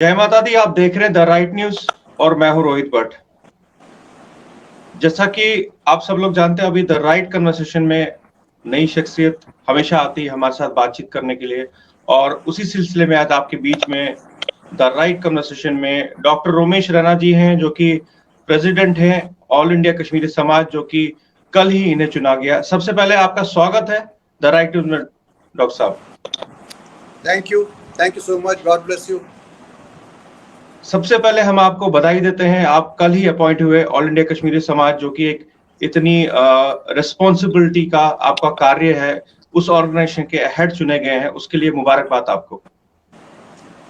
जय माता दी। आप देख रहे हैं द राइट न्यूज और मैं हूं रोहित भट्ट। जैसा कि आप सब लोग जानते हैं, अभी द राइट कन्वर्सेशन में नई शख्सियत हमेशा आती है हमारे साथ बातचीत करने के लिए, और उसी सिलसिले में आज आपके बीच में द राइट कन्वर्सेशन में डॉक्टर रोमेश रैना जी हैं, जो कि प्रेसिडेंट हैं ऑल इंडिया कश्मीरी समाज, जो कि कल ही इन्हें चुना गया। सबसे पहले आपका स्वागत है द राइट न्यूज में डॉक्टर साहब। Thank you so much, God bless you. सबसे पहले हम आपको बधाई देते हैं, आप कल ही अपॉइंट हुए ऑल इंडिया कश्मीरी समाज, जो कि एक इतनी रिस्पॉन्सिबिलिटी का आपका कार्य है, उस ऑर्गेनाइजेशन के हेड चुने गए हैं, उसके लिए मुबारकबाद आपको।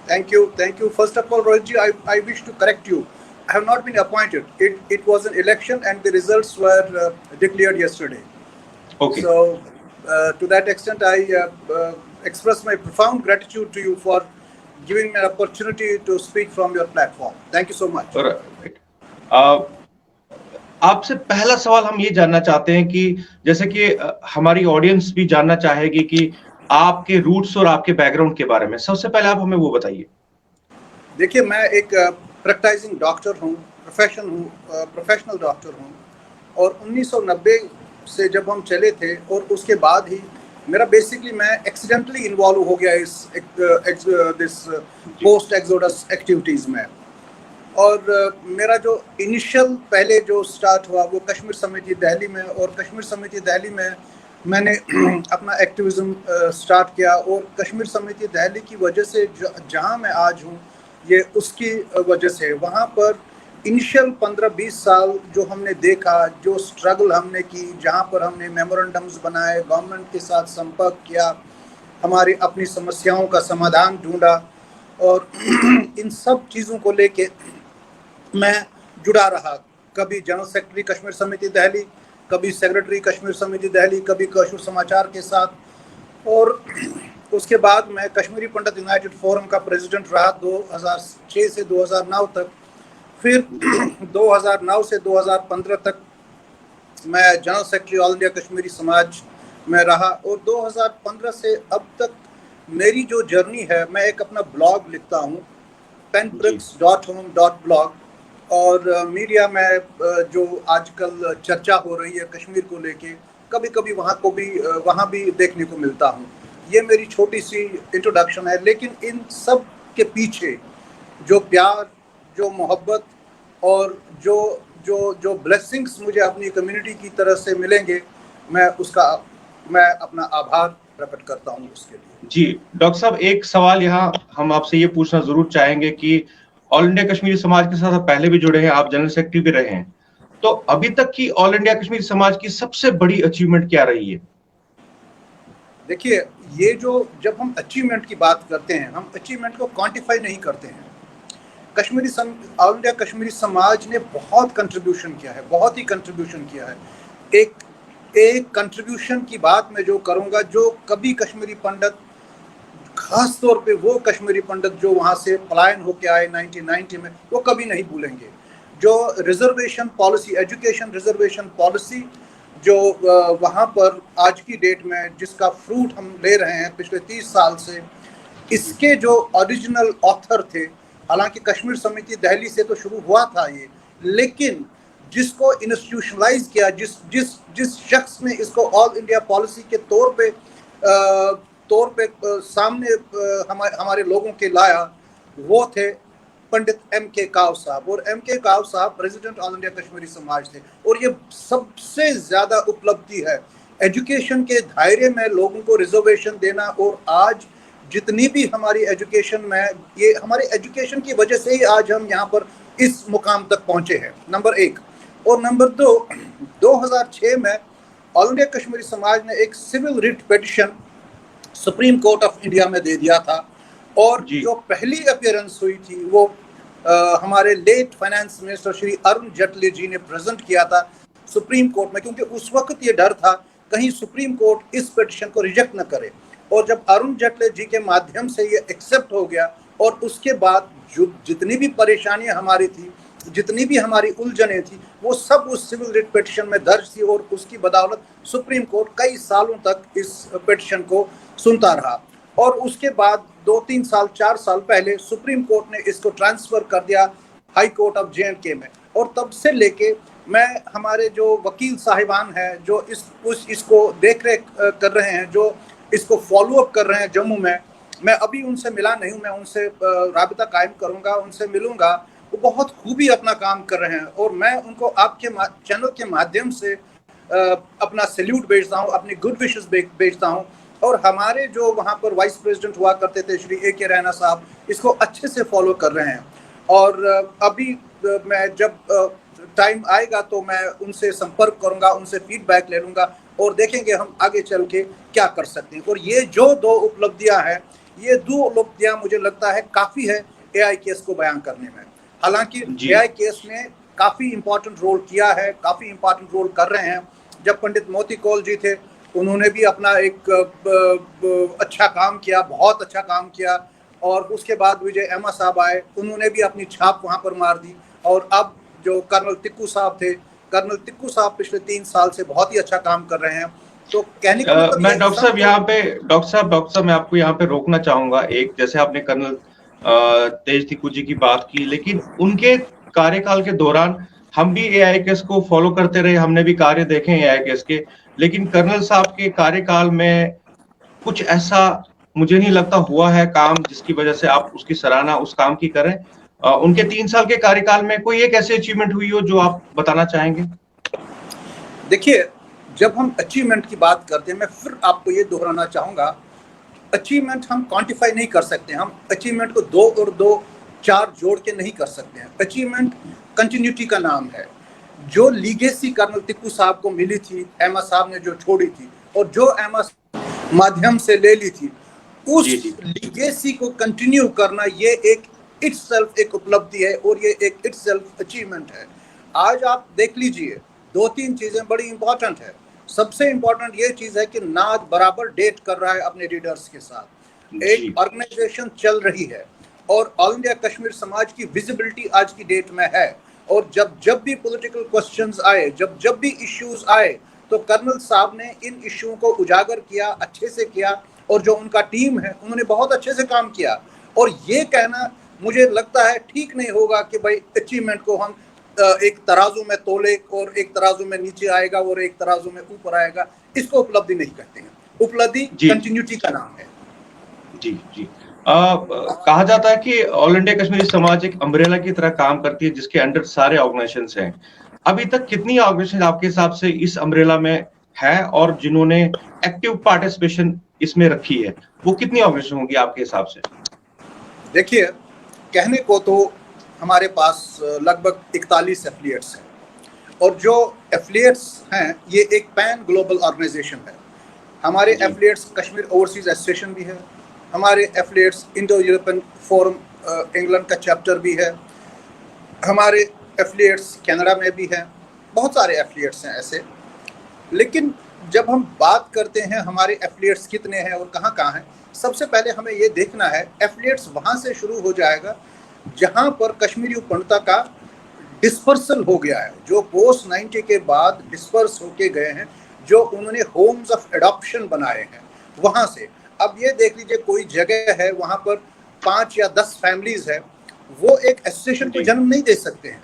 Thank you. First of all, Rohit ji, I wish to correct you. I have not been appointed. It was an election and the results were declared yesterday. Okay. So, to that extent, I express my profound gratitude to you for giving me an opportunity to speak from your platform. Thank you so much. आपसे पहला सवाल हम ये जानना चाहते हैं कि जैसे कि हमारी ऑडियंस भी जानना चाहेगी कि आपके रूट्स और आपके बैकग्राउंड के बारे में। सबसे पहले आप हमें वो बताइए। देखिए, मैं एक प्रैक्टिसिंग डॉक्टर हूँ, प्रोफेशनल डॉक्टर हूँ, और 1990 से जब हम चले थे और उसके बाद ही मेरा बेसिकली मैं एक्सीडेंटली इन्वॉल्व हो गया इस दिस पोस्ट एक्सोडस एक्टिविटीज़ में। और मेरा जो इनिशियल पहले जो स्टार्ट हुआ वो कश्मीर समिति दिल्ली में, और कश्मीर समिति दिल्ली में मैंने अपना एक्टिविज़म स्टार्ट किया, और कश्मीर समिति दिल्ली की वजह से जहाँ मैं आज हूँ ये उसकी वजह से। वहाँ पर इनिशियल 15-20 साल जो हमने देखा, जो स्ट्रगल हमने की, जहाँ पर हमने मेमोरेंडम्स बनाए, गवर्नमेंट के साथ संपर्क किया, हमारी अपनी समस्याओं का समाधान ढूंढा, और इन सब चीज़ों को लेके मैं जुड़ा रहा। कभी जनरल सेक्रेटरी कश्मीर समिति दिल्ली, कभी सेक्रेटरी कश्मीर समिति दिल्ली, कभी कश्मीर समाचार के साथ, और उसके बाद मैं कश्मीरी पंडित यूनाइटेड फोरम का प्रेसिडेंट रहा 2006 से 2009 तक। फिर 2009 से 2015 तक मैं general secretary all India Kashmiri समाज में रहा, और 2015 से अब तक मेरी जो जर्नी है, मैं एक अपना ब्लॉग लिखता हूँ, penbricks.home.blog, और मीडिया में जो आजकल चर्चा हो रही है कश्मीर को लेके, कभी कभी वहाँ भी देखने को मिलता हूँ। ये मेरी छोटी सी इंट्रोडक्शन है, लेकिन इन सब के पीछे जो प्यार, जो मोहब्बत और जो ब्लेसिंग्स मुझे अपनी कम्युनिटी की तरफ से मिलेंगे, मैं अपना आभार प्रकट करता हूँ उसके लिए। जी डॉक्टर साहब, एक सवाल यहाँ हम आपसे ये पूछना जरूर चाहेंगे कि ऑल इंडिया कश्मीरी समाज के साथ आप पहले भी जुड़े हैं, आप जनरल सेक्रेटरी भी रहे हैं, तो अभी तक की ऑल इंडिया कश्मीरी समाज की सबसे बड़ी अचीवमेंट क्या रही है? देखिए, ये जो जब हम अचीवमेंट की बात करते हैं, हम अचीवमेंट को क्वांटिफाई नहीं करते हैं। ऑल इंडिया कश्मीरी समाज ने बहुत कंट्रीब्यूशन किया है, बहुत ही कंट्रीब्यूशन किया है। एक कंट्रीब्यूशन की बात मैं जो करूँगा, जो कभी कश्मीरी पंडित, खास तौर पे वो कश्मीरी पंडित जो वहाँ से पलायन होके आए 1990 में, वो कभी नहीं भूलेंगे। जो reservation policy, education reservation policy जो वहाँ पर आज की डेट में जिसका फ्रूट हम ले रहे हैं पिछले 30 साल से, इसके जो ओरिजिनल ऑथर थे, हालांकि कश्मीर समिति दिल्ली से तो शुरू हुआ था ये, लेकिन जिसको इंस्टीट्यूशनलाइज किया, जिस शख्स ने इसको ऑल इंडिया पॉलिसी के तौर पे सामने हमारे लोगों के लाया, वो थे पंडित M.K. काव साहब। और M.K. काव साहब प्रेसिडेंट ऑल इंडिया कश्मीरी समाज थे, और ये सबसे ज़्यादा उपलब्धि है एजुकेशन के दायरे में लोगों को रिजर्वेशन देना। और आज जितनी भी हमारी एजुकेशन में, ये हमारे एजुकेशन की वजह से ही आज हम यहाँ पर इस मुकाम तक पहुँचे हैं, नंबर 1। और नंबर 2, 2006 में ऑल इंडिया कश्मीरी समाज ने एक civil writ petition Supreme Court of India में दे दिया था, और जो पहली अपीयरेंस हुई थी वो हमारे late finance minister Shri Arun Jaitley ji ने प्रेजेंट किया था सुप्रीम कोर्ट में, क्योंकि उस वक्त ये डर था कहीं सुप्रीम कोर्ट इस पिटिशन को रिजेक्ट न करे। और जब अरुण जेटली जी के माध्यम से ये एक्सेप्ट हो गया, और उसके बाद जो जितनी भी परेशानियां हमारी थी, जितनी भी हमारी उलझनें थी, वो सब उस सिविल रिट पिटिशन में दर्ज थी, और उसकी बदौलत सुप्रीम कोर्ट कई सालों तक इस पिटिशन को सुनता रहा। और उसके बाद 2-3 साल 4 साल पहले सुप्रीम कोर्ट ने इसको ट्रांसफर कर दिया हाई कोर्ट ऑफ J&K में। और तब से लेके मैं हमारे जो वकील साहिबान हैं जो इसको देख रेख कर रहे हैं, जो इसको फॉलो अप कर रहे हैं जम्मू में, मैं अभी उनसे मिला नहीं हूँ, मैं उनसे राबिता कायम करूँगा, उनसे मिलूँगा। वो बहुत खूबी अपना काम कर रहे हैं और मैं उनको आपके चैनल के माध्यम से अपना सैल्यूट भेजता हूँ, अपनी गुड विशेस भेजता हूँ। और हमारे जो वहाँ पर वाइस प्रेसिडेंट हुआ करते थे श्री A.K. रैना साहब, इसको अच्छे से फॉलो कर रहे हैं। और अभी मैं जब टाइम आएगा तो मैं उनसे संपर्क करूंगा, उनसे फीडबैक ले लूंगा और देखेंगे हम आगे चल के क्या कर सकते हैं। और ये जो 2 उपलब्धियां हैं, ये 2 उपलब्धियां मुझे लगता है काफ़ी है AI केस को बयान करने में। हालांकि AI केस ने काफ़ी इंपॉर्टेंट रोल किया है, काफ़ी इंपॉर्टेंट रोल कर रहे हैं। जब पंडित मोती कौल जी थे, उन्होंने भी अपना एक अच्छा काम किया, बहुत अच्छा काम किया। और उसके बाद विजय एमा साहब आए, उन्होंने भी अपनी छाप वहाँ पर मार दी। और अब जो कर्नल तिक्कू साहब थे, कर्नल तिक्कू साहब पिछले 3 साल से बहुत ही अच्छा काम कर रहे हैं। तो कहने का मतलब मैं डॉक्टर साहब यहाँ पे डॉक्टर साहब मैं आपको यहाँ पे रोकना चाहूंगा। एक, जैसे आपने कर्नल तेज तिक्कू जी की बात की, लेकिन उनके कार्यकाल के दौरान हम भी AI केस को फॉलो करते रहे, हमने भी कार्य देखे हैं AI केस के। लेकिन कर्नल साहब के कार्यकाल में कुछ ऐसा मुझे नहीं लगता हुआ है काम जिसकी वजह से आप उसकी सराहना उस काम की करें। उनके 3 साल के कार्यकाल में कोई एक ऐसी अचीवमेंट हुई हो जो आप बताना चाहेंगे? देखिए, जब हम अचीवमेंट की बात करते हैं, मैं फिर आपको ये दोहराना चाहूँगा, अचीवमेंट हम क्वांटिफाई नहीं कर सकते। हम अचीवमेंट को 2 और 2 4 जोड़ के नहीं कर सकते हैं। अचीवमेंट कंटिन्यूटी का नाम है। जो लीगेसी कर्नल तिक्कू साहब को मिली थी, एमा साहब ने जो छोड़ी थी और जो एमा माध्यम से ले ली थी, उस लीगेसी को कंटिन्यू करना, ये एक इटसेल्फ एक उपलब्धि है और ये एक इटसेल्फ अचीवमेंट है। आज आप देख लीजिए, 2-3 चीजें बड़ी इंपॉर्टेंट है। सबसे इंपॉर्टेंट ये चीज है कि नाज बराबर डेट कर रहा है अपने रीडर्स के साथ। एक ऑर्गेनाइजेशन चल रही है और ऑल इंडिया कश्मीर समाज की विजिबिलिटी आज की डेट में है। और जब भी पॉलिटिकल क्वेश्चंस आए, जब भी इश्यूज आए, तो कर्नल साहब ने इन इश्यूओं को उजागर किया, अच्छे से किया। और जो उनका टीम है, उन्होंने बहुत अच्छे से काम किया। और ये कहना मुझे लगता है ठीक नहीं होगा कि भाई अचीवमेंट को हम एक तराजू में तोले और एक तराजू में नीचे आएगा और एक तराजू में ऊपर आएगा। इसको उपलब्धि नहीं कहते हैं। उपलब्धि कंटिन्यूटी का नाम है। जी जी। कहा जाता है कि ऑल इंडिया कश्मीरी समाज एक अम्ब्रेला की तरह काम करती है जिसके अंडर सारे ऑर्गेनाइजेशंस हैं। अभी तक कितनी ऑर्गेनाइजेशन आपके हिसाब से इस अम्ब्रेला में है और जिन्होंने एक्टिव पार्टिसिपेशन इसमें रखी है, वो कितनी ऑर्गेनाइजेशन होंगी आपके हिसाब से? देखिए, कहने को तो हमारे पास लगभग 41 एफिलिएट्स हैं और जो एफिलिएट्स हैं ये एक पैन ग्लोबल ऑर्गेनाइजेशन है। हमारे एफिलिएट्स कश्मीर ओवरसीज एसोसिएशन भी है, हमारे affiliates Indo European forum England का चैप्टर भी है, हमारे एफिलिएट्स कनाडा में भी हैं, बहुत सारे एफिलिएट्स हैं ऐसे। लेकिन जब हम बात करते हैं हमारे एफिलिएट्स कितने हैं और कहाँ कहाँ हैं, सबसे पहले हमें ये देखना है एफिलिएट्स वहाँ से शुरू हो जाएगा जहाँ पर कश्मीरी उपमंडलता का डिस्पर्सल हो गया है, जो पोस्ट 90 के बाद डिस्पर्स होके गए हैं, जो उन्होंने होम्स ऑफ एडॉप्शन बनाए हैं वहाँ से। अब ये देख लीजिए, कोई जगह है वहाँ पर 5 या 10 फैमिलीज है, वो एक एसोसिएशन को जन्म नहीं दे सकते हैं।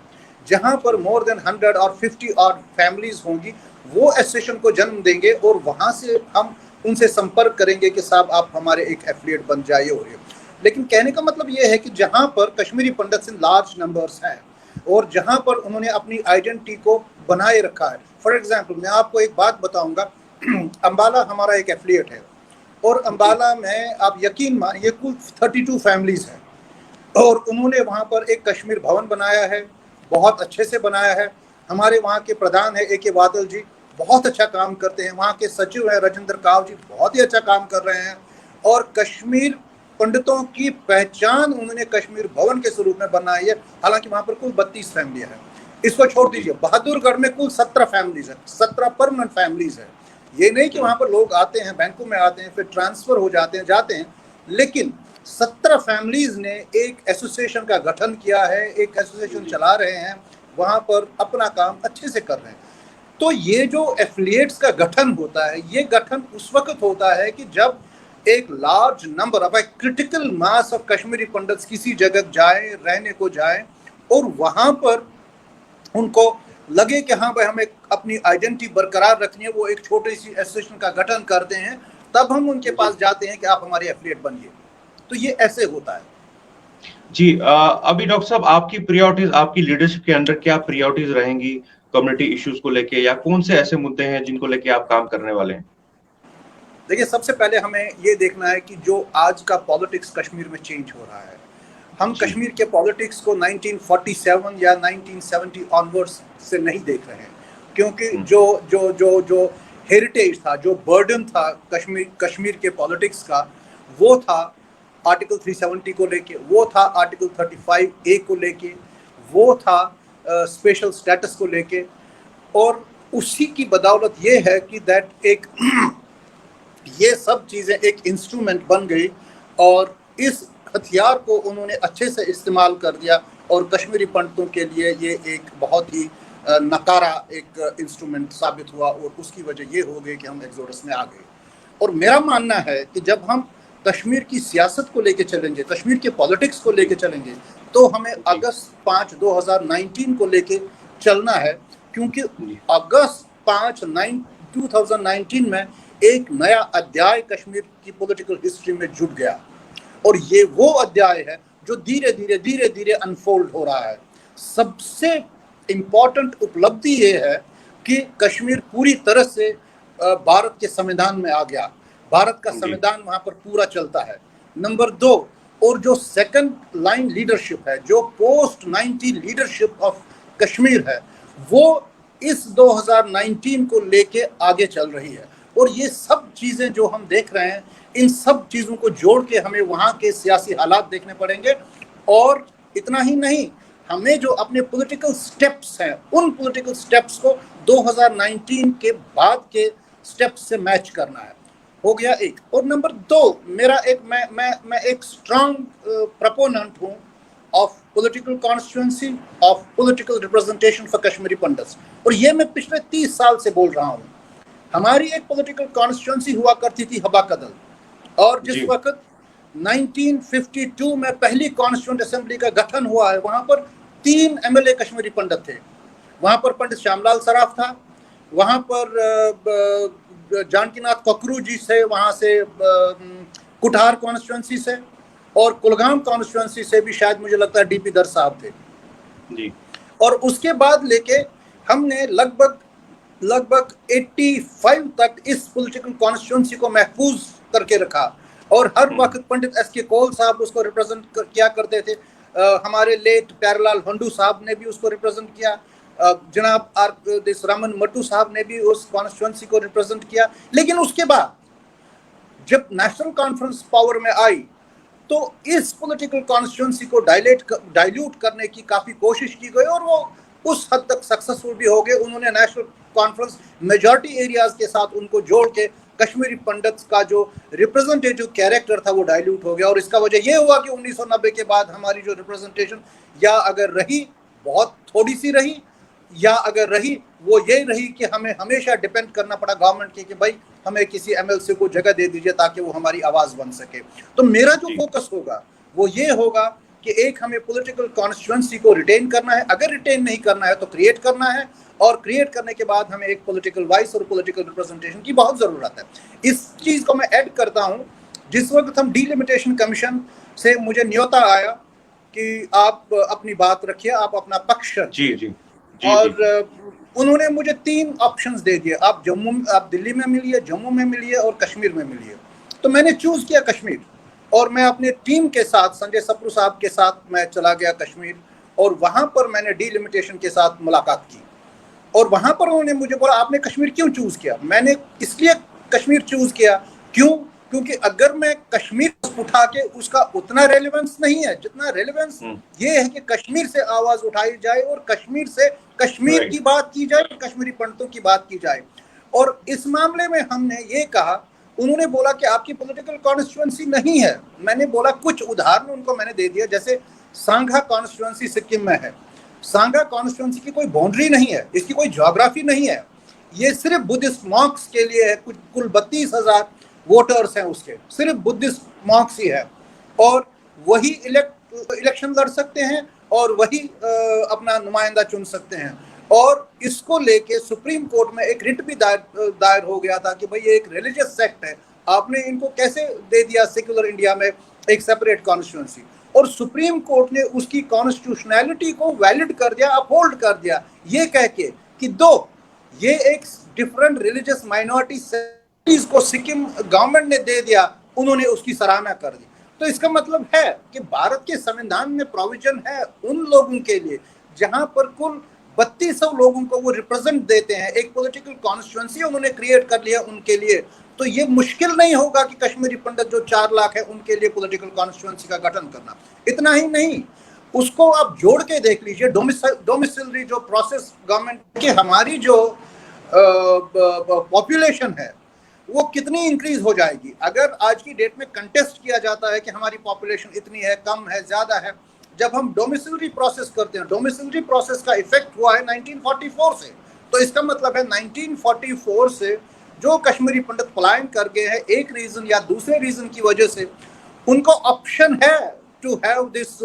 जहाँ पर मोर देन 100 और 50 और फैमिलीज होंगी, वो एसोसिएशन को जन्म देंगे और वहाँ से हम उनसे संपर्क करेंगे कि साहब आप हमारे एक एफिलिएट बन जाइए। और ये, लेकिन कहने का मतलब ये है कि जहाँ पर Kashmiri pandits in large numbers हैं और जहाँ पर उन्होंने अपनी आइडेंटिटी को बनाए रखा है। फॉर एग्जाम्पल मैं आपको एक बात बताऊंगा, अम्बाला हमारा एक एफिलिएट है और अम्बाला में आप यकीन मानिए कुल 32 फैमिलीज हैं और उन्होंने वहाँ पर एक कश्मीर भवन बनाया है, बहुत अच्छे से बनाया है। हमारे वहाँ के प्रधान है AK बादल जी, बहुत अच्छा काम करते हैं। वहाँ के सचिव है राजेंद्र काव जी, बहुत ही अच्छा काम कर रहे हैं। और कश्मीर पंडितों की पहचान उन्होंने कश्मीर भवन के स्वरूप में बनाई है। हालांकि वहाँ पर कुल 32 फैमिलियाँ हैं। इसको छोड़ दीजिए, बहादुरगढ़ में कुल 17 फैमिलीज है, 17 परमानेंट फैमिलीज है। ये नहीं कि वहाँ पर लोग आते हैं, बैंकों में आते हैं, फिर ट्रांसफर हो जाते हैं, लेकिन 17 फैमिलीज ने एक एसोसिएशन का गठन किया है, एक एसोसिएशन चला रहे हैं, वहाँ पर अपना काम अच्छे से कर रहे हैं। तो ये जो एफिलिएट्स का गठन होता है, ये गठन उस वक्त होता है कि जब एक large number of critical mass of Kashmiri pandits किसी जगह जाए, रहने को जाए और वहां पर उनको लगे कि हाँ भाई हमें अपनी आइडेंटिटी बरकरार रखनी है, वो एक छोटी सी एसोसिएशन का गठन करते हैं, तब हम उनके पास जाते हैं कि आप हमारे एफिलिएट बनिए। तो ये ऐसे होता है जी। अभी डॉक्टर साहब, आपकी प्रायोरिटीज, आपकी लीडरशिप के अंडर क्या प्रायोरिटीज रहेंगी कम्युनिटी इश्यूज को लेके, या कौन से ऐसे मुद्दे हैं जिनको लेके आप काम करने वाले हैं? देखिए, सबसे पहले हमें ये देखना है कि जो आज का पॉलिटिक्स कश्मीर में चेंज हो रहा है, हम कश्मीर के पॉलिटिक्स को 1947 या 1970 ऑनवर्ड्स से नहीं देख रहे हैं, क्योंकि जो जो जो जो हेरिटेज था, जो बर्डन था कश्मीर के पॉलिटिक्स का, वो था आर्टिकल 370 को लेके, वो था आर्टिकल 35A को लेके, वो था स्पेशल स्टेटस को लेके, और उसी की बदौलत ये है कि दैट एक ये सब चीज़ें एक इंस्ट्रूमेंट बन गई और इस हथियार को उन्होंने अच्छे से इस्तेमाल कर दिया और कश्मीरी पंडितों के लिए ये एक बहुत ही नकारा एक इंस्ट्रूमेंट साबित हुआ और उसकी वजह ये हो गई कि हम एक्सोडस में आ गए। और मेरा मानना है कि जब हम कश्मीर की सियासत को लेके चलेंगे, कश्मीर के पॉलिटिक्स को लेके चलेंगे, तो हमें अगस्त 5, 2019 को लेके चलना है, क्योंकि अगस्त 5, 2019 में एक नया अध्याय कश्मीर की पॉलिटिकल हिस्ट्री में जुड़ गया और ये वो अध्याय है जो धीरे धीरे अनफोल्ड हो रहा है। सबसे इम्पोर्टेंट उपलब्धि ये है कि कश्मीर पूरी तरह से भारत के संविधान में आ गया, भारत का संविधान वहां पर पूरा चलता है। नंबर 2, और जो सेकंड लाइन लीडरशिप है, जो पोस्ट 90 लीडरशिप ऑफ कश्मीर है, वो इस 2019 को लेके आगे चल रही है। और ये सब चीज़ें जो हम देख रहे हैं, इन सब चीज़ों को जोड़ के हमें वहाँ के सियासी हालात देखने पड़ेंगे। और इतना ही नहीं, हमें जो अपने पॉलिटिकल स्टेप्स हैं, उन पॉलिटिकल स्टेप्स को 2019 के बाद के स्टेप्स से मैच करना है। हो गया एक। और नंबर 2, मेरा एक मैं एक स्ट्रांग प्रपोनेंट हूँ of political constituency, of political representation for Kashmiri pandits. और ये मैं पिछले 30 साल से बोल रहा हूँ। हमारी एक पॉलिटिकल कॉन्स्टिट्यूएंसी हुआ करती थी हबा कदल, और जिस वक्त 1952 में पहली कॉन्स्टिट्यूएंट असेंबली का गठन हुआ है, वहां पर 3 एमएलए कश्मीरी पंडित थे। वहां पर पंडित श्यामलाल सराफ था, वहां पर जानकीनाथ ककरू जी से, वहां से कुठार कॉन्स्टिट्यूएंसी से, और कुलगाम कॉन्स्टिट्यूएंसी से भी शायद मुझे लगता है डीपी दर साहब थे जी। और उसके बाद लेके हमने लगभग 85 तक इस पॉलिटिकल कॉन्स्टिट्यूएंसी को महफूज करके रखा, और हर वक्त पंडित एस के कौल साहब उसको रिप्रेजेंट किया करते थे। हमारे लेट प्यारेलाल हंडू साहब ने भी उसको रिप्रेजेंट किया, जनाब रामन मट्टू साहब ने भी उस कॉन्स्टिट्यूएंसी को रिप्रेजेंट किया। लेकिन उसके बाद जब नेशनल कॉन्फ्रेंस पावर में आई, तो इस पॉलिटिकल कॉन्स्टिट्यूएंसी को डाइल्यूट करने की काफ़ी कोशिश की गई, और वो उस हद तक सक्सेसफुल भी हो गए। उन्होंने नेशनल कॉन्फ्रेंस मेजॉरिटी एरियाज के साथ उनको जोड़ के कश्मीरी पंडित्स का जो रिप्रेजेंटेटिव कैरेक्टर था वो डाइल्यूट हो गया। और इसका वजह ये हुआ कि 1990 के बाद हमारी जो रिप्रेजेंटेशन या अगर रही बहुत थोड़ी सी रही, या अगर रही वो ये रही कि हमें हमेशा डिपेंड करना पड़ा गवर्नमेंट के कि भाई हमें किसी एमएलसी को जगह दे दीजिए ताकि वो हमारी आवाज़ बन सके। तो मेरा जो फोकस होगा वो ये होगा कि एक हमें पॉलिटिकल कॉन्स्टिट्यूएंसी को रिटेन करना है, अगर रिटेन नहीं करना है तो क्रिएट करना है, और क्रिएट करने के बाद हमें एक पॉलिटिकल वॉइस और पॉलिटिकल रिप्रेजेंटेशन की बहुत ज़रूरत है। इस चीज़ को मैं ऐड करता हूँ, जिस वक्त हम डिलिमिटेशन कमीशन से मुझे न्योता आया कि आप अपनी बात रखिए, आप अपना पक्ष रखिए, और उन्होंने मुझे 3 ऑप्शंस दे दिए, आप दिल्ली में मिलिए, जम्मू में मिलिए और कश्मीर में मिलिए। तो मैंने चूज़ किया कश्मीर, और मैं अपने टीम के साथ, संजय सप्रू साहब के साथ मैं चला गया कश्मीर, और वहाँ पर मैंने डिलिमिटेशन के साथ मुलाकात की। और वहाँ पर उन्होंने मुझे बोला आपने कश्मीर क्यों चूज़ किया? मैंने इसलिए कश्मीर चूज़ किया, क्योंकि अगर मैं कश्मीर उठा के, उसका उतना रेलेवेंस नहीं है जितना रेलेवेंस ये है कि कश्मीर से आवाज़ उठाई जाए और कश्मीर से कश्मीर की बात की जाए, कश्मीरी पंडितों की बात की जाए। और इस मामले में हमने ये कहा, उन्होंने बोला कि आपकी पॉलिटिकल कॉन्स्टिट्यूएंसी नहीं है। मैंने बोला कुछ उदाहरण उनको मैंने दे दिया, जैसे सांघा कॉन्स्टिट्यूएंसी सिक्किम में है। सांघा कॉन्स्टिट्यूएंसी की कोई बाउंड्री नहीं है, इसकी कोई ज्योग्राफी नहीं है, ये सिर्फ बुद्धिस्ट मॉक्स के लिए है। कुल 32,000 वोटर्स हैं उसके, सिर्फ बुद्धिस्ट मॉन्क्स ही है, और वही इलेक्शन लड़ सकते हैं और वही अपना नुमाइंदा चुन सकते हैं। और इसको लेके सुप्रीम कोर्ट में एक रिट भी दायर हो गया था कि भाई ये एक रिलीजियस सेक्ट है, आपने इनको कैसे दे दिया सेक्युलर इंडिया में एक सेपरेट कॉन्स्टिट्यूंसी। और सुप्रीम कोर्ट ने उसकी कॉन्स्टिट्यूशनैलिटी को वैलिड कर दिया, अपहोल्ड कर दिया, ये कह के कि ये एक डिफरेंट रिलीजियस माइनॉरिटी को सिक्किम गवर्नमेंट ने दे दिया, उन्होंने उसकी सराहना कर दी। तो इसका मतलब है कि भारत के संविधान में प्रोविजन है उन लोगों के लिए जहां पर कुल 3200 लोगों को वो रिप्रेजेंट देते हैं, एक पॉलिटिकल कॉन्स्टिट्यूएंसी उन्होंने क्रिएट कर लिया उनके लिए। तो ये मुश्किल नहीं होगा कि कश्मीरी पंडित जो 4 लाख है उनके लिए पॉलिटिकल कॉन्स्टिट्यूएंसी का गठन करना। इतना ही नहीं, उसको आप जोड़ के देख लीजिए, डोमिसिलरी जो प्रोसेस गवर्नमेंट की, हमारी जो पॉपुलेशन है वो कितनी इंक्रीज हो जाएगी अगर आज की डेट में कंटेस्ट किया जाता है कि हमारी पॉपुलेशन इतनी है, कम है, ज्यादा है। जब हम डोमिसिलरी प्रोसेस करते हैं, डोमिसिलरी प्रोसेस का इफेक्ट हुआ है 1944 से, तो इसका मतलब है 1944 से जो कश्मीरी पंडित पलायन कर गए हैं एक रीजन या दूसरे रीजन की वजह से, उनको ऑप्शन है to have this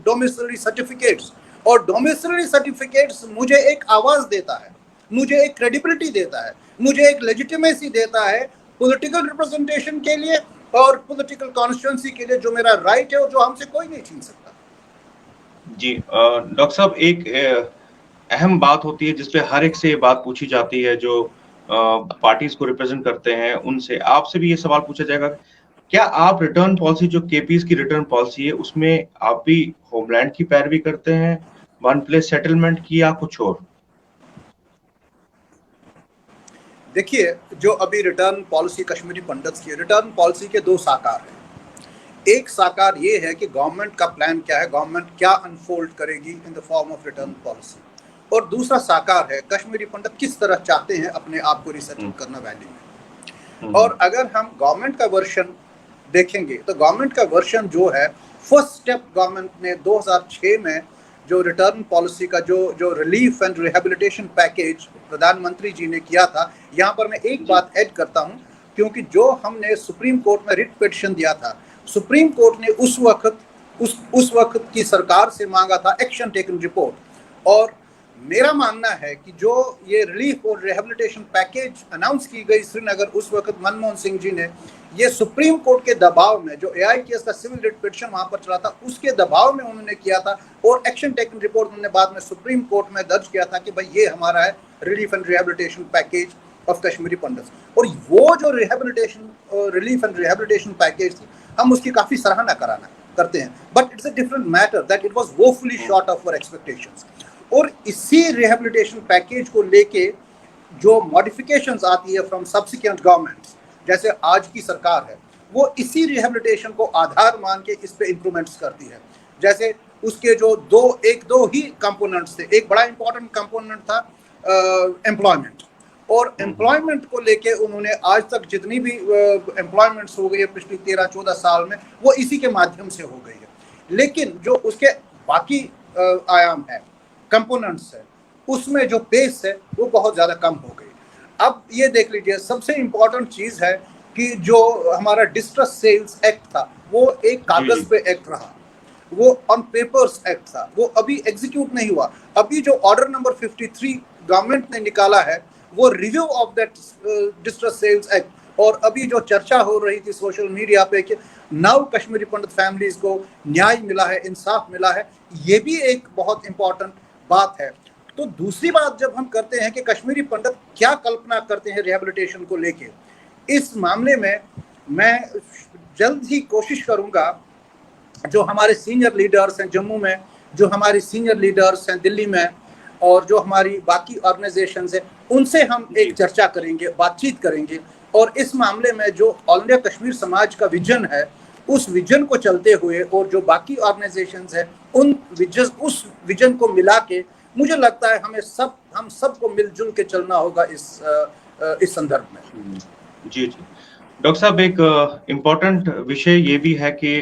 domiciliary certificates. और डोमिसिलरी सर्टिफिकेट्स मुझे एक आवाज देता है, मुझे एक क्रेडिबिलिटी देता है, मुझे एक लेजिटिमेसी देता है पॉलिटिकल रिप्रेजेंटेशन के लिए और पॉलिटिकल कॉन्स्टिट्यूएंसी के लिए, जो मेरा राइट है और जो हमसे कोई नहीं छीन सकता। जी डॉक्टर साहब, एक अहम बात होती है जिसपे हर एक से ये बात पूछी जाती है जो पार्टीज को रिप्रेजेंट करते हैं, उनसे आपसे भी ये सवाल पूछा जाएगा, क्या आप रिटर्न पॉलिसी जो केपीज की रिटर्न पॉलिसी है उसमें आप भी होमलैंड की पैरवी करते हैं, वन प्लेस सेटलमेंट की, या कुछ और? देखिए, जो अभी रिटर्न पॉलिसी कश्मीरी पंडित्स की, रिटर्न पॉलिसी के 2 साकार हैं। एक साकार ये है कि गवर्नमेंट का प्लान क्या है, गवर्नमेंट क्या अनफोल्ड करेगी in the form of return policy, और दूसरा साकार है कश्मीरी पंडित किस तरह चाहते हैं अपने आप को रिसेटल करना वैली में। और अगर हम गवर्नमेंट का वर्जन देखेंगे तो गवर्नमेंट का वर्जन जो है, फर्स्ट स्टेप गवर्नमेंट ने 2006 में जो रिटर्न पॉलिसी का जो रिलीफ एंड रिहेबिलिटेशन पैकेज प्रधानमंत्री जी ने किया था, यहाँ पर मैं एक बात ऐड करता हूँ, क्योंकि जो हमने सुप्रीम कोर्ट में रिट पिटीशन दिया था, सुप्रीम कोर्ट ने उस वक्त की सरकार से मांगा था एक्शन टेकन रिपोर्ट। और मेरा मानना है कि जो ये रिलीफ और रिहेबिलिटेशन पैकेज अनाउंस की गई श्रीनगर, उस वक्त मनमोहन सिंह जी ने, ये सुप्रीम कोर्ट के दबाव में, जो AITS का सिविल रिट पिटीशन वहां पर चला था, उसके दबाव में उन्होंने किया था। और एक्शन टेकन रिपोर्ट उन्होंने बाद में सुप्रीम कोर्ट में दर्ज किया था कि भाई ये हमारा है relief and rehabilitation package of Kashmiri pandits. और वो जो रिलीफ एंड रिहेबिलिटेशन पैकेज थी, हम उसकी काफी सराहना करते हैं, but it's a different matter that it was woefully short of our expectations. और इसी रिहेबिलिटेशन पैकेज को लेके जो मॉडिफिकेशंस आती है फ्रॉम सब्सिक्वेंट गवर्नमेंट्स, जैसे आज की सरकार है, वो इसी रिहेबिलिटेशन को आधार मान के इस पे इंप्रूवमेंट्स करती है। जैसे उसके जो दो ही कंपोनेंट्स थे, एक बड़ा इंपॉर्टेंट कंपोनेंट था एम्प्लॉयमेंट, और एम्प्लॉयमेंट को लेके उन्होंने आज तक जितनी भी एम्प्लॉयमेंट्स हो गई है पिछली 13-14 साल में, वो इसी के माध्यम से हो गई है। लेकिन जो उसके बाकी आयाम है, कंपोनेंट्स है, उसमें जो पेस है वो बहुत ज़्यादा कम हो गई। अब ये देख लीजिए, सबसे इम्पॉर्टेंट चीज़ है कि जो हमारा डिस्ट्रेस सेल्स एक्ट था, वो एक कागज़ पे एक्ट रहा, वो ऑन पेपर्स एक्ट था, वो अभी एग्जीक्यूट नहीं हुआ। अभी जो ऑर्डर नंबर 53 गवर्नमेंट ने निकाला है, वो review of that distress sales act, और अभी जो चर्चा हो रही थी सोशल मीडिया पे कि नव कश्मीरी पंडित फैमिलीज को न्याय मिला है, इंसाफ मिला है, ये भी एक बहुत इंपॉर्टेंट बात है। तो दूसरी बात जब हम करते हैं कि कश्मीरी पंडित क्या कल्पना करते हैं रिहेबिलिटेशन को लेके, इस मामले में मैं जल्द ही कोशिश करूंगा, जो हमारे सीनियर लीडर्स हैं जम्मू में, जो हमारी सीनियर लीडर्स हैं दिल्ली में, और जो हमारी बाकी ऑर्गेनाइजेशंस हैं, उनसे हम एक चर्चा करेंगे, बातचीत करेंगे, और इस मामले में जो ऑल इंडिया कश्मीर समाज का विजन है, उस विजन को चलते हुए, और जो बाकी ऑर्गेनाइजेशंस हैं उस विजन को मिला के, मुझे लगता है हम सबको मिलजुल के चलना होगा इस संदर्भ में। जी जी डॉक्टर साहब, एक इम्पोर्टेंट विषय ये भी है कि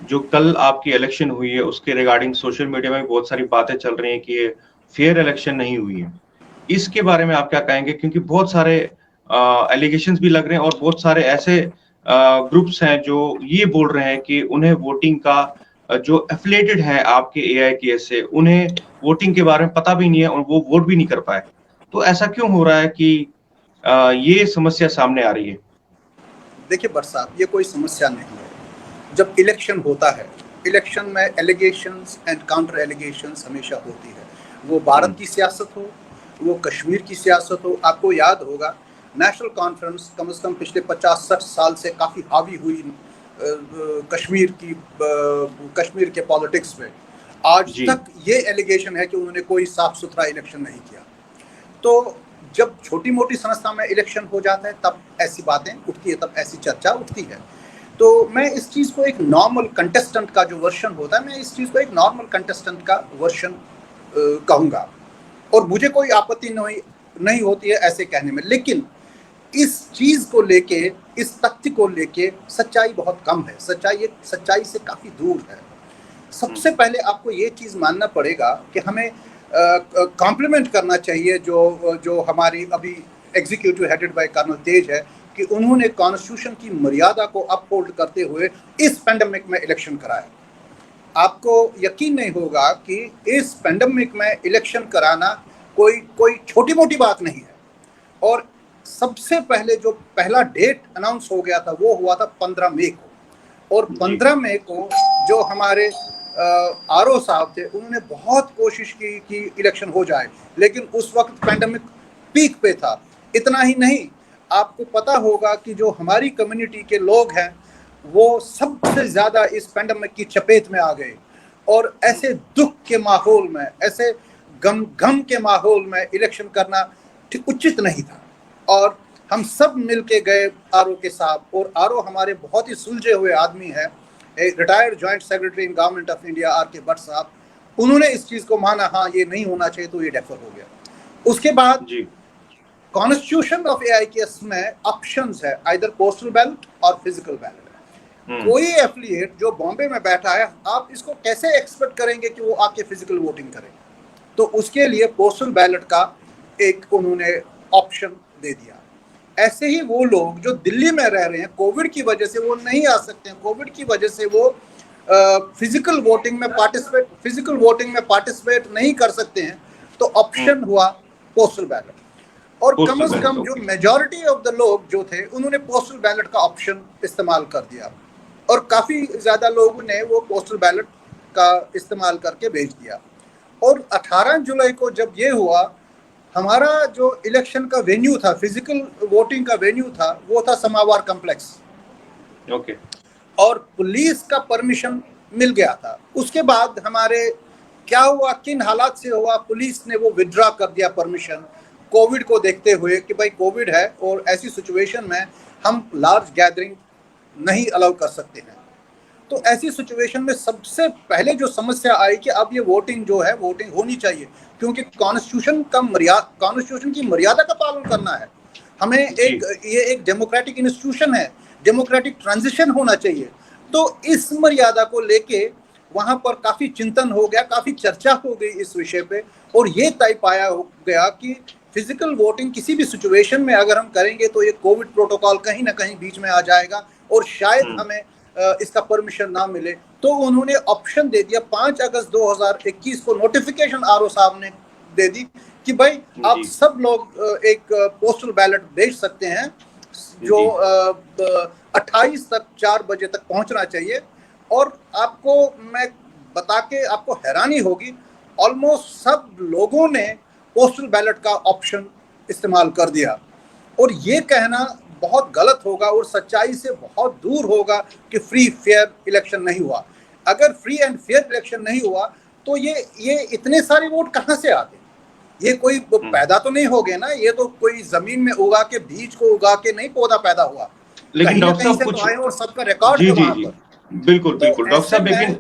जो कल आपकी इलेक्शन हुई है उसके रिगार्डिंग सोशल मीडिया में बहुत सारी बातें चल रही हैं कि ये फेयर इलेक्शन नहीं हुई है। इसके बारे में आप क्या कहेंगे? क्योंकि बहुत सारे एलिगेशंस भी लग रहे हैं और बहुत सारे ऐसे ग्रुप्स हैं जो ये बोल रहे हैं कि उन्हें वोटिंग का जो एफिलिएटेड है आपके एआईकेएस से, उन्हें वोटिंग के बारे में पता भी नहीं है और वो वोट भी नहीं कर पाए। तो ऐसा क्यों हो रहा है कि ये समस्या सामने आ रही है? देखिए भट्ट साहब, ये कोई समस्या नहीं है। जब इलेक्शन होता है, इलेक्शन में एलिगेशंस एंड काउंटर एलिगेशंस हमेशा होती है। वो भारत की सियासत हो, वो कश्मीर की सियासत हो। आपको याद होगा नेशनल कॉन्फ्रेंस कम से कम पिछले 50-60 साल से काफ़ी हावी हुई कश्मीर के पॉलिटिक्स में। आज तक ये एलिगेशन है कि उन्होंने कोई साफ सुथरा इलेक्शन नहीं किया। तो जब छोटी मोटी संस्था में इलेक्शन हो जाता है तब ऐसी बातें उठती है, तब ऐसी चर्चा उठती है। तो मैं इस चीज़ को एक नॉर्मल कंटेस्टेंट का जो वर्जन होता है, मैं इस चीज़ को एक नॉर्मल कंटेस्टेंट का वर्जन कहूँगा और मुझे कोई आपत्ति नहीं होती है ऐसे कहने में। लेकिन इस चीज़ को लेके, इस तथ्य को लेके सच्चाई बहुत कम है। सच्चाई से काफ़ी दूर है। सबसे पहले आपको ये चीज़ मानना पड़ेगा कि हमें कॉम्प्लीमेंट करना चाहिए जो हमारी अभी एग्जीक्यूटिव हेडेड बाय कर्नल तेज है कि उन्होंने कॉन्स्टिट्यूशन की मर्यादा को अपहोल्ड करते हुए इस पेंडेमिक में इलेक्शन कराया। आपको यकीन नहीं होगा कि इस पेंडेमिक में इलेक्शन कराना कोई छोटी मोटी बात नहीं है। और सबसे पहले जो पहला डेट अनाउंस हो गया था वो हुआ था 15 मई को, और 15 मई को जो हमारे आरओ साहब थे उन्होंने बहुत कोशिश की कि इलेक्शन हो जाए, लेकिन उस वक्त पेंडेमिक पीक पे था। इतना ही नहीं, आपको पता होगा कि जो हमारी कम्युनिटी के लोग हैं वो सबसे ज़्यादा इस पेंडेमिक की चपेट में आ गए, और ऐसे दुख के माहौल में, ऐसे गम के माहौल में इलेक्शन करना उचित नहीं था। और हम सब मिल के गए आरओ के साथ, और आरओ हमारे बहुत ही सुलझे हुए आदमी हैं, retired joint secretary in government of India R K. Bhatt साहब, उन्होंने इस चीज़ को माना, हाँ ये नहीं होना चाहिए, तो ये डेफर हो गया। उसके बाद कॉन्स्टिट्यूशन ऑफ एआईकेएस में ऑप्शंस है, आइदर पोस्टल बैलेट और फिजिकल बैलेट। कोई एफिलिएट जो बॉम्बे में बैठा है, आप इसको कैसे एक्सपेक्ट करेंगे कि वो आपके फिजिकल वोटिंग करे? तो उसके लिए पोस्टल बैलेट का एक उन्होंने ऑप्शन दे दिया। ऐसे ही वो लोग जो दिल्ली में रह रहे हैं, कोविड की वजह से वो नहीं आ सकते हैं, कोविड की वजह से वो फिजिकल वोटिंग में पार्टिसिपेट नहीं कर सकते हैं, तो ऑप्शन हुआ पोस्टल बैलेट। और कम से कम जो मेजॉरिटी ऑफ द लोग जो थे उन्होंने पोस्टल बैलेट का ऑप्शन इस्तेमाल कर दिया, और काफ़ी ज़्यादा लोगों ने वो पोस्टल बैलेट का इस्तेमाल करके भेज दिया। और 18 जुलाई को जब ये हुआ, हमारा जो इलेक्शन का वेन्यू था, फिजिकल वोटिंग का वेन्यू था, वो था समावार कॉम्प्लेक्स। ओके। और पुलिस का परमिशन मिल गया था। उसके बाद हमारे क्या हुआ, किन हालात से हुआ, पुलिस ने वो विड्रॉ कर दिया परमिशन, कोविड को देखते हुए कि भाई कोविड है और ऐसी सिचुएशन में हम लार्ज गैदरिंग नहीं अलाउ कर सकते हैं। तो ऐसी सिचुएशन में सबसे पहले जो समस्या आई कि अब ये वोटिंग जो है, वोटिंग होनी चाहिए, क्योंकि कॉन्स्टिट्यूशन की मर्यादा का पालन करना है हमें। ये एक डेमोक्रेटिक इंस्टीट्यूशन है, डेमोक्रेटिक ट्रांजिशन होना चाहिए। तो इस मर्यादा को लेके वहां पर काफी चिंतन हो गया, काफी चर्चा हो गई इस विषय पे, और ये तय पाया हो गया कि फिजिकल वोटिंग किसी भी सिचुएशन में अगर हम करेंगे तो ये कोविड प्रोटोकॉल कहीं ना कहीं बीच में आ जाएगा और शायद हमें इसका परमिशन ना मिले। तो उन्होंने ऑप्शन दे दिया। 5 अगस्त 2021 को नोटिफिकेशन आरओ साहब ने दे दी कि भाई आप सब लोग एक पोस्टल बैलेट भेज सकते हैं, जो 28 तक 4 बजे तक पहुंचना चाहिए। और आपको मैं बता के आपको हैरानी होगी, ऑलमोस्ट सब लोगों ने पोस्टल बैलेट का ऑप्शन इस्तेमाल कर दिया। और ये कहना बहुत गलत होगा और सच्चाई से बहुत दूर होगा कि फ्री फेयर इलेक्शन नहीं हुआ। अगर फ्री एंड फेयर इलेक्शन नहीं हुआ तो ये इतने सारे वोट कहाँ से आते? ये कोई पैदा तो नहीं हो गए ना, ये तो कोई जमीन में उगा के, बीज को उगा के नहीं पौधा पैदा हुआ। लेकिन डॉक्टर साहब कुछ और सबका रिकॉर्ड जी बिल्कुल डॉक्टर साहब, लेकिन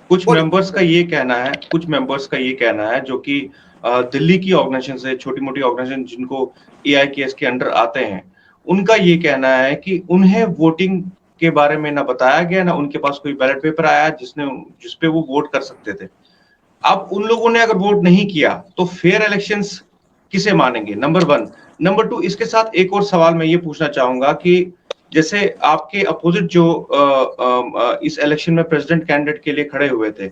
कुछ मेंबर्स का ये कहना है जो कि दिल्ली की ऑर्गेनाइजेशन से, छोटी मोटी ऑर्गेनाइजेशन जिनको एआईकेएस के अंडर आते हैं, उनका ये कहना है कि उन्हें वोटिंग के बारे में ना बताया गया, ना उनके पास कोई बैलेट पेपर आया जिसपे वो वोट कर सकते थे। अब उन लोगों ने अगर वोट नहीं किया तो फेयर इलेक्शंस किसे मानेंगे, नंबर 1। नंबर 2, इसके साथ एक और सवाल मैं ये पूछना चाहूंगा कि जैसे आपके अपोजिट जो इस इलेक्शन में प्रेसिडेंट कैंडिडेट के लिए खड़े हुए थे,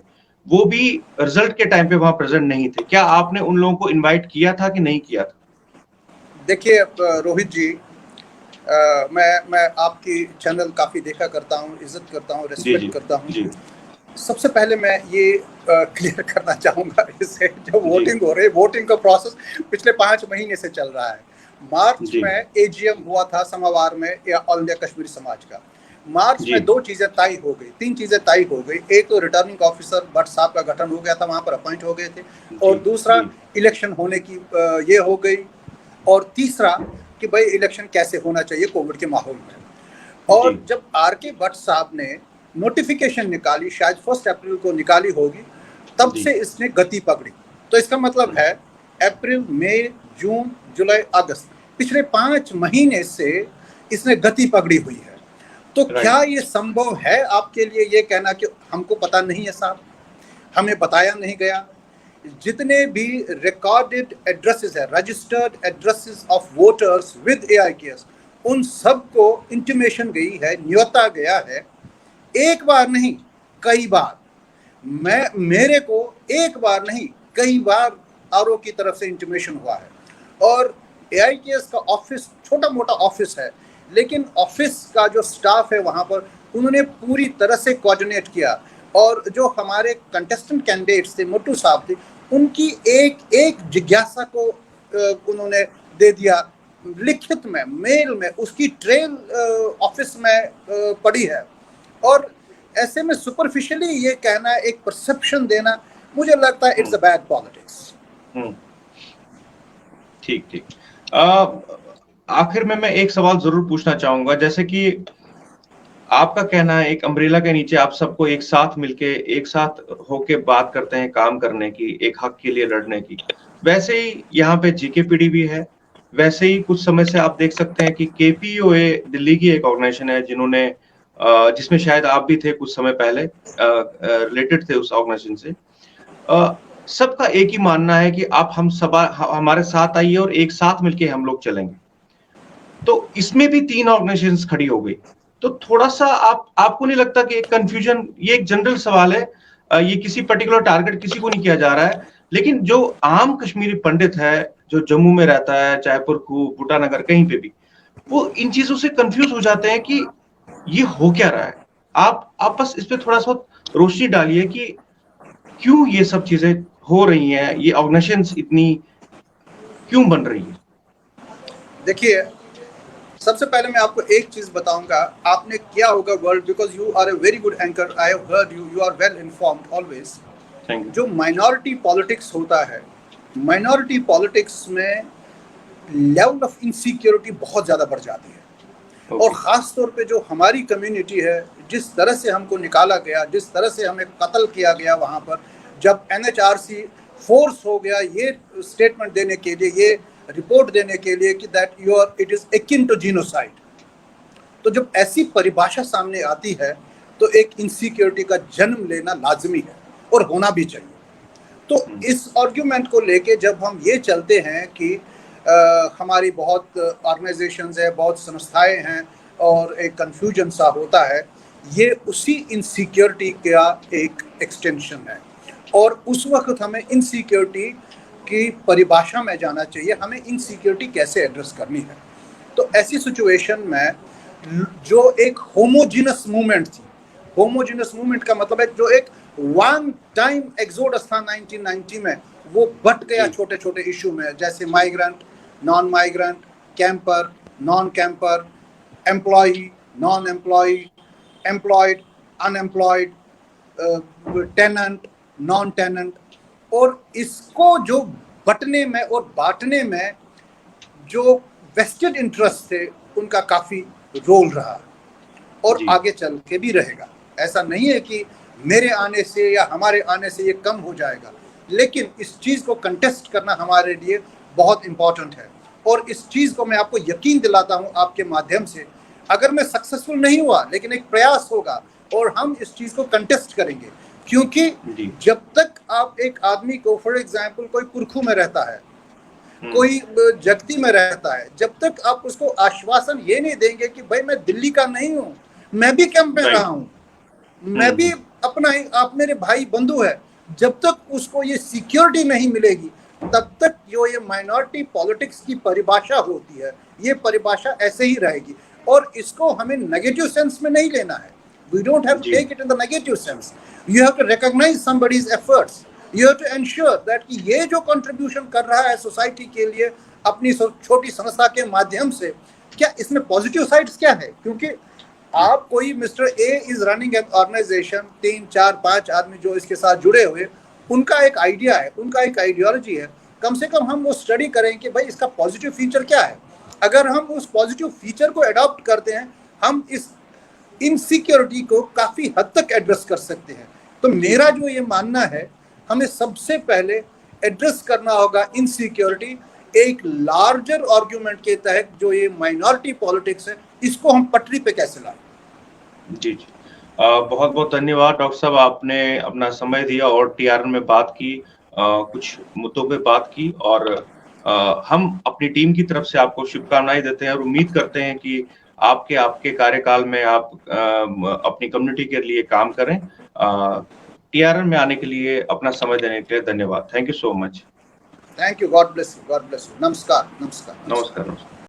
वो भी रिजल्ट के टाइम पे वहां प्रेजेंट नहीं थे। क्या आपने उन लोगों को इनवाइट किया था कि नहीं किया था? देखिए रोहित जी, मैं आपकी चैनल काफ़ी देखा करता हूँ, इज्जत करता हूँ, जी जी रिस्पेक्ट करता हूँ। जी सबसे पहले मैं ये क्लियर करना चाहूँगा, इससे जो जी वोटिंग हो रही है, वोटिंग का प्रोसेस पिछले 5 महीने से चल रहा है। मार्च जी में एजीएम हुआ था समावार में या ऑल इंडिया कश्मीरी समाज का। मार्च जी में 2 चीज़ें तय हो गई, 3 चीज़ें तय हो गई। एक तो रिटर्निंग ऑफिसर भट्ट साहब का गठन हो गया था, वहाँ पर अपॉइंट हो गए थे, जी और दूसरा जी इलेक्शन होने की ये हो गई, और तीसरा कि भाई इलेक्शन कैसे होना चाहिए कोविड के माहौल में। जी और जब आर के भट्ट साहब ने नोटिफिकेशन निकाली, शायद 1 अप्रैल को निकाली होगी, तब जी से इसने गति पकड़ी। तो इसका मतलब है अप्रैल, मई, जून, जुलाई, अगस्त, पिछले 5 महीने से इसने गति पकड़ी हुई है। तो क्या राइट ये संभव है आपके लिए ये कहना कि हमको पता नहीं है साहब, हमें बताया नहीं गया? जितने भी रिकॉर्डेड एड्रेसेस है, registered addresses of voters with AIKS, उन सबको इंटीमेशन गई है, न्योता गया है, एक बार नहीं कई बार। मेरे को एक बार नहीं कई बार आरओ की तरफ से इंटीमेशन हुआ है। और AIKS का ऑफिस छोटा मोटा ऑफिस है, लेकिन ऑफिस का जो स्टाफ है वहाँ पर, उन्होंने पूरी तरह से कोऑर्डिनेट किया। और जो हमारे कंटेस्टेंट कैंडिडेट्स थे, मोटू साहब थे, उनकी एक एक जिज्ञासा को उन्होंने दे दिया लिखित में, मेल में, उसकी ट्रेल ऑफिस में पड़ी है। और ऐसे में सुपरफिशियली ये कहना, एक परसेप्शन देना, मुझे लगता है इट्स अ बैड पॉलिटिक्स। ठीक ठीक। आखिर में मैं एक सवाल जरूर पूछना चाहूंगा, जैसे कि आपका कहना है एक अम्ब्रेला के नीचे आप सबको एक साथ मिलके, एक साथ होके बात करते हैं काम करने की, एक हक के लिए लड़ने की। वैसे ही यहाँ पे जीकेपीडी भी है। वैसे ही कुछ समय से आप देख सकते हैं कि केपीओए दिल्ली की एक ऑर्गेनाइजेशन है, जिन्होंने जिसमें शायद आप भी थे कुछ समय पहले, रिलेटेड थे उस ऑर्गेनाइजेशन से। सबका एक ही मानना है कि आप हम सब हमारे साथ आइए और एक साथ मिलके हम लोग चलेंगे। तो इसमें भी 3 ऑर्गेनाइजेशंस खड़ी हो गई। तो थोड़ा-सा आपको नहीं लगता कि एक कन्फ्यूजन, ये एक जनरल सवाल है, ये किसी पर्टिकुलर टारगेट किसी को नहीं किया जा रहा है, लेकिन जो आम कश्मीरी पंडित है, जो जम्मू में रहता है, चाहे पुरखू, बूटानगर, कहीं पे भी, वो इन चीजों से कंफ्यूज हो जाते हैं कि ये हो क्या रहा है। आप बस इस पे थोड़ा-सा रोशनी डालिए कि क्यों ये सब चीजें हो रही हैं, ये ऑर्गेनाइजेशंस इतनी क्यों बन रही है? देखिए, सबसे पहले मैं आपको एक चीज बताऊंगा, आपने किया होगा world, because you are a very good anchor, I have heard you, you are well informed always. Thank you. जो माइनॉरिटी पॉलिटिक्स होता है, माइनॉरिटी पॉलिटिक्स में लेवल ऑफ इनसिक्योरिटी बहुत ज़्यादा बढ़ जाती है। और ख़ास तौर पे जो हमारी कम्युनिटी है, जिस तरह से हमको निकाला गया, जिस तरह से हमें कत्ल किया गया वहाँ पर, जब NHRC फोर्स हो गया ये स्टेटमेंट देने के लिए, ये रिपोर्ट देने के लिए कि that it is akin to genocide. तो जब ऐसी परिभाषा सामने आती है तो एक इनसिक्योरिटी का जन्म लेना लाजमी है और होना भी चाहिए। तो इस आर्ग्यूमेंट को लेके जब हम ये चलते हैं कि हमारी बहुत ऑर्गेनाइजेशंस है, बहुत संस्थाएं हैं, और एक कन्फ्यूजन सा होता है, ये उसी इनसिक्योरिटी का एक एक्सटेंशन है। और उस वक्त हमें इनसिक्योरिटी की परिभाषा में जाना चाहिए, हमें इनसिक्योरिटी कैसे एड्रेस करनी है। तो ऐसी सिचुएशन में जो एक होमोजिनस मूवमेंट थी, होमोजिनस मूवमेंट का मतलब है जो एक वन टाइम एक्सोडस था 1990 में, वो बट गया छोटे छोटे इशू में, जैसे migrant, non migrant, camper, non camper, employee, non employee, employed, unemployed, tenant, non tenant. और इसको जो बटने में और बांटने में जो वेस्टेड इंटरेस्ट थे, उनका काफ़ी रोल रहा और आगे चल के भी रहेगा। ऐसा नहीं है कि मेरे आने से या हमारे आने से ये कम हो जाएगा, लेकिन इस चीज़ को कंटेस्ट करना हमारे लिए बहुत इम्पॉर्टेंट है। और इस चीज़ को मैं आपको यकीन दिलाता हूँ आपके माध्यम से, अगर मैं सक्सेसफुल नहीं हुआ, लेकिन एक प्रयास होगा और हम इस चीज़ को कंटेस्ट करेंगे। क्योंकि जब तक आप एक आदमी को, फॉर एग्जाम्पल कोई पुरखू में रहता है, कोई जगती में रहता है, जब तक आप उसको आश्वासन ये नहीं देंगे कि भाई मैं दिल्ली का नहीं हूँ, मैं भी कैंप में रहा हूँ, मैं भी अपना, आप मेरे भाई बंधु है, जब तक उसको ये सिक्योरिटी नहीं मिलेगी तब तक जो ये माइनॉरिटी पॉलिटिक्स की परिभाषा होती है, ये परिभाषा ऐसे ही रहेगी। और इसको हमें नेगेटिव सेंस में नहीं लेना है। We don't have to take it in the negative sense. You have to recognise somebody's efforts, you have to ensure that कि ये जो कंट्रीब्यूशन कर रहा है सोसाइटी के लिए अपनी छोटी संस्था के माध्यम से, क्या इसमें पॉजिटिव साइड्स क्या है? क्योंकि आप कोई mister A is running an organisation, 3, 4, 5 आदमी जो इसके साथ जुड़े हुए, उनका एक आइडिया है, उनका एक आइडियोलॉजी है, कम से कम हम वो स्टडी करें कि भाई इसका पॉजिटिव फीचर क्या है। अगर हम उस पॉजिटिव फीचर को अडॉप्ट करते हैं, हम इस इनसिक्योरिटी को काफी हद तक एड्रेस कर सकते हैं। तो मेरा जो ये मानना है, हमें सबसे पहले एड्रेस करना होगा इनसिक्योरिटी एक लार्जर आर्गुमेंट के तहत, जो ये माइनॉरिटी पॉलिटिक्स है, इसको हम पटरी पे कैसे लाएं। जी जी बहुत बहुत धन्यवाद डॉक्टर साहब, आपने अपना समय दिया और टीआरएन में बात की, कुछ मुद्दों पे बात की, और हम अपनी टीम की तरफ से आपको शुभकामनाएं देते हैं और उम्मीद करते हैं कि आपके कार्यकाल में आप अपनी कम्युनिटी के लिए काम करें। टीआरएन में आने के लिए, अपना समय देने के लिए धन्यवाद। Thank you so much. Thank you. God bless you. God bless you. नमस्कार। नमस्कार। नमस्कार।